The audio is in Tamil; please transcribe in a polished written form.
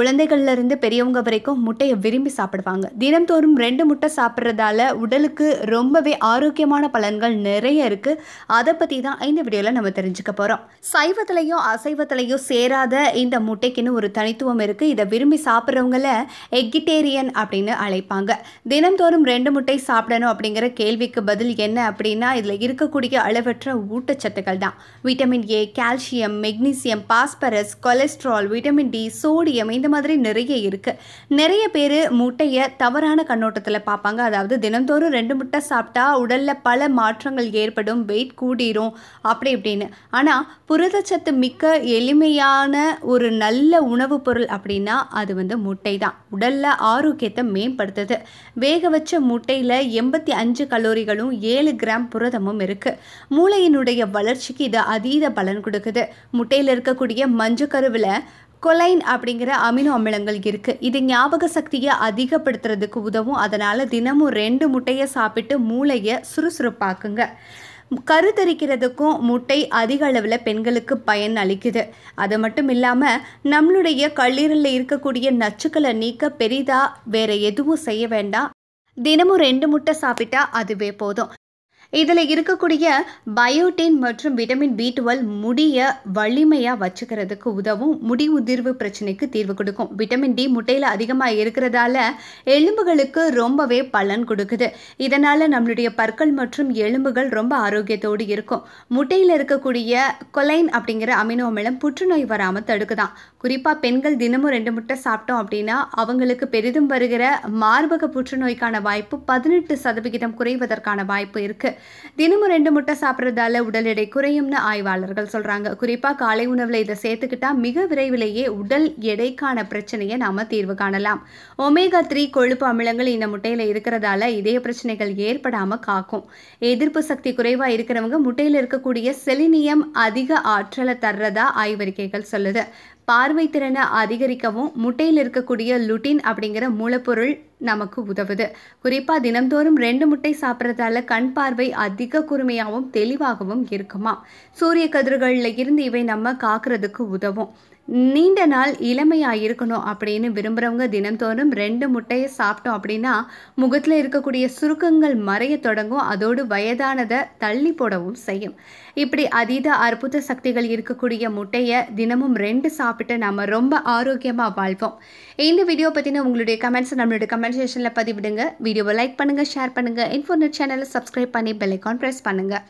குழந்தைகள்ல இருந்து பெரியவங்க வரைக்கும் முட்டையை விரும்பி சாப்பிடுவாங்க. தினம்தோறும் 2 முட்டை சாப்பிட்றதால உடலுக்கு ரொம்பவே ஆரோக்கியமான பலன்கள் நிறைய இருக்கு. அதை பத்தி தான் இந்த வீடியோல நம்ம தெரிஞ்சுக்க போறோம். சைவத்திலையும் அசைவத்திலையும் சேராத இந்த முட்டைக்குன்னு ஒரு தனித்துவம் இருக்கு. இதை விரும்பி சாப்பிட்றவங்கள எக்கிட்டேரியன் அப்படின்னு அழைப்பாங்க. தினம்தோறும் 2 முட்டை சாப்பிடணும் அப்படிங்கிற கேள்விக்கு பதில் என்ன அப்படின்னா, இதுல இருக்கக்கூடிய அளவற்ற ஊட்டச்சத்துக்கள் தான். Vitamin A, calcium, magnesium, phosphorus, cholesterol, vitamin D, sodium, இந்த மாதிரி நிறைய இருக்கு. நிறைய பேர் முட்டையை தவறான கண்ணோட்டத்தில் பார்ப்பாங்க. அதாவது தினந்தோறும் 2 முட்டை சாப்பிட்டா உடல்ல பல மாற்றங்கள் ஏற்படும், வெயிட் கூடிரும் அப்படி இப்படின்னு. ஆனால் புரதச்சத்து மிக்க எளிமையான ஒரு நல்ல உணவுப் பொருள் அப்படின்னா அது முட்டை தான். உடல்ல ஆரோக்கியத்தை மேம்படுத்துது. வேக வச்ச முட்டையில் 85 கலோரிகளும் 7 கிராம் புரதமும் இருக்கு. மூளையினுடைய வளர்ச்சிக்கு இது அதீத பலன் கொடுக்குது. முட்டையில் இருக்கக்கூடிய மஞ்சக்கருவில் கொலைன் அப்படிங்கிற அமினோ அமிலங்கள் இருக்கு. இது ஞாபக சக்தியை அதிகப்படுத்துறதுக்கு உதவும். அதனால தினமும் 2 முட்டையை சாப்பிட்டு மூளையை சுறுசுறுப்பாக்குங்க. கருத்தரிக்கிறதுக்கும் முட்டை அதிக அளவில் பெண்களுக்கு பயன் அளிக்குது. அது மட்டும் இல்லாமல் நம்மளுடைய கல்லீரலில் இருக்கக்கூடிய நச்சுக்களை நீக்க பெரிதாக வேற எதுவும் செய்ய வேண்டாம். தினமும் 2 முட்டை சாப்பிட்டா அதுவே போதும். இதில் இருக்கக்கூடிய பயோட்டின் மற்றும் விட்டமின் B12 முடியை வலிமையாக வச்சுக்கிறதுக்கு உதவும். முடி உதிர்வு பிரச்சனைக்கு தீர்வு கொடுக்கும். விட்டமின் டி முட்டையில் அதிகமாக இருக்கிறதால எலும்புகளுக்கு ரொம்பவே பலன் கொடுக்குது. இதனால் நம்மளுடைய பற்கள் மற்றும் எலும்புகள் ரொம்ப ஆரோக்கியத்தோடு இருக்கும். முட்டையில் இருக்கக்கூடிய கொலைன் அப்படிங்கிற அமினோ அமிலம் புற்றுநோய் வராமல் தடுக்குதான். குறிப்பாக பெண்கள் தினமும் 2 முட்டை சாப்பிட்டோம் அப்படின்னா அவங்களுக்கு பெரிதும் வருகிற மார்பக புற்றுநோய்க்கான வாய்ப்பு 18% குறைவதற்கான வாய்ப்பு இருக்குது. தினமும் 2 முட்டை சாப்பிட்றதால உடல் எடை குறையும்னு ஆய்வாளர்கள் சொல்றாங்க. குறிப்பாக காலை உணவில் இதை சேர்த்துக்கிட்டா மிக விரைவிலேயே உடல் எடைக்கான பிரச்சனையை நாம தீர்வு காணலாம். ஒமேகா 3 கொழுப்பு அமிலங்கள் இந்த முட்டையில இருக்கிறதால இதய பிரச்சனைகள் ஏற்படாம காக்கும். எதிர்ப்பு சக்தி குறைவா இருக்கிறவங்க முட்டையில் இருக்கக்கூடிய செலினியம் அதிக ஆற்றலை தர்றதா ஆய்வறிக்கைகள் சொல்லுது. பார்வை திறனை அதிகரிக்கவும் முட்டையில் இருக்கக்கூடிய லுட்டின் அப்படிங்கிற மூலப்பொருள் நமக்கு உதவுது. குறிப்பாக தினம்தோறும் 2 முட்டை சாப்பிட்றதால கண் பார்வை அதிக கூர்மையாகவும் தெளிவாகவும் இருக்குமா. சூரிய கதிர்களில் இருந்து இவை நம்ம காக்கிறதுக்கு உதவும். நீண்ட நாள் இளமையாக இருக்கணும் அப்படின்னு விரும்புகிறவங்க தினம்தோறும் 2 முட்டையை சாப்பிட்டோம் அப்படின்னா முகத்தில் இருக்கக்கூடிய சுருக்கங்கள் மறைய தொடங்கும். அதோடு வயதானதை தள்ளி போடவும் செய்யும். இப்படி அதீத அற்புத சக்திகள் இருக்கக்கூடிய முட்டையை தினமும் 2 சாப்பிட்டு நம்ம ரொம்ப ஆரோக்கியமாக வாழ்வோம். இந்த வீடியோ பற்றின உங்களுடைய கமெண்ட்ஸ் நம்மளுடைய கமெண்ட் செக்ஷனில் பதிவிடுங்க. வீடியோவை லைக் பண்ணுங்கள், ஷேர் பண்ணுங்கள். இன்ஃபோநெட் சேனலை சப்ஸ்கிரைப் பண்ணி பெல் ஐகான் ப்ரெஸ் பண்ணுங்கள்.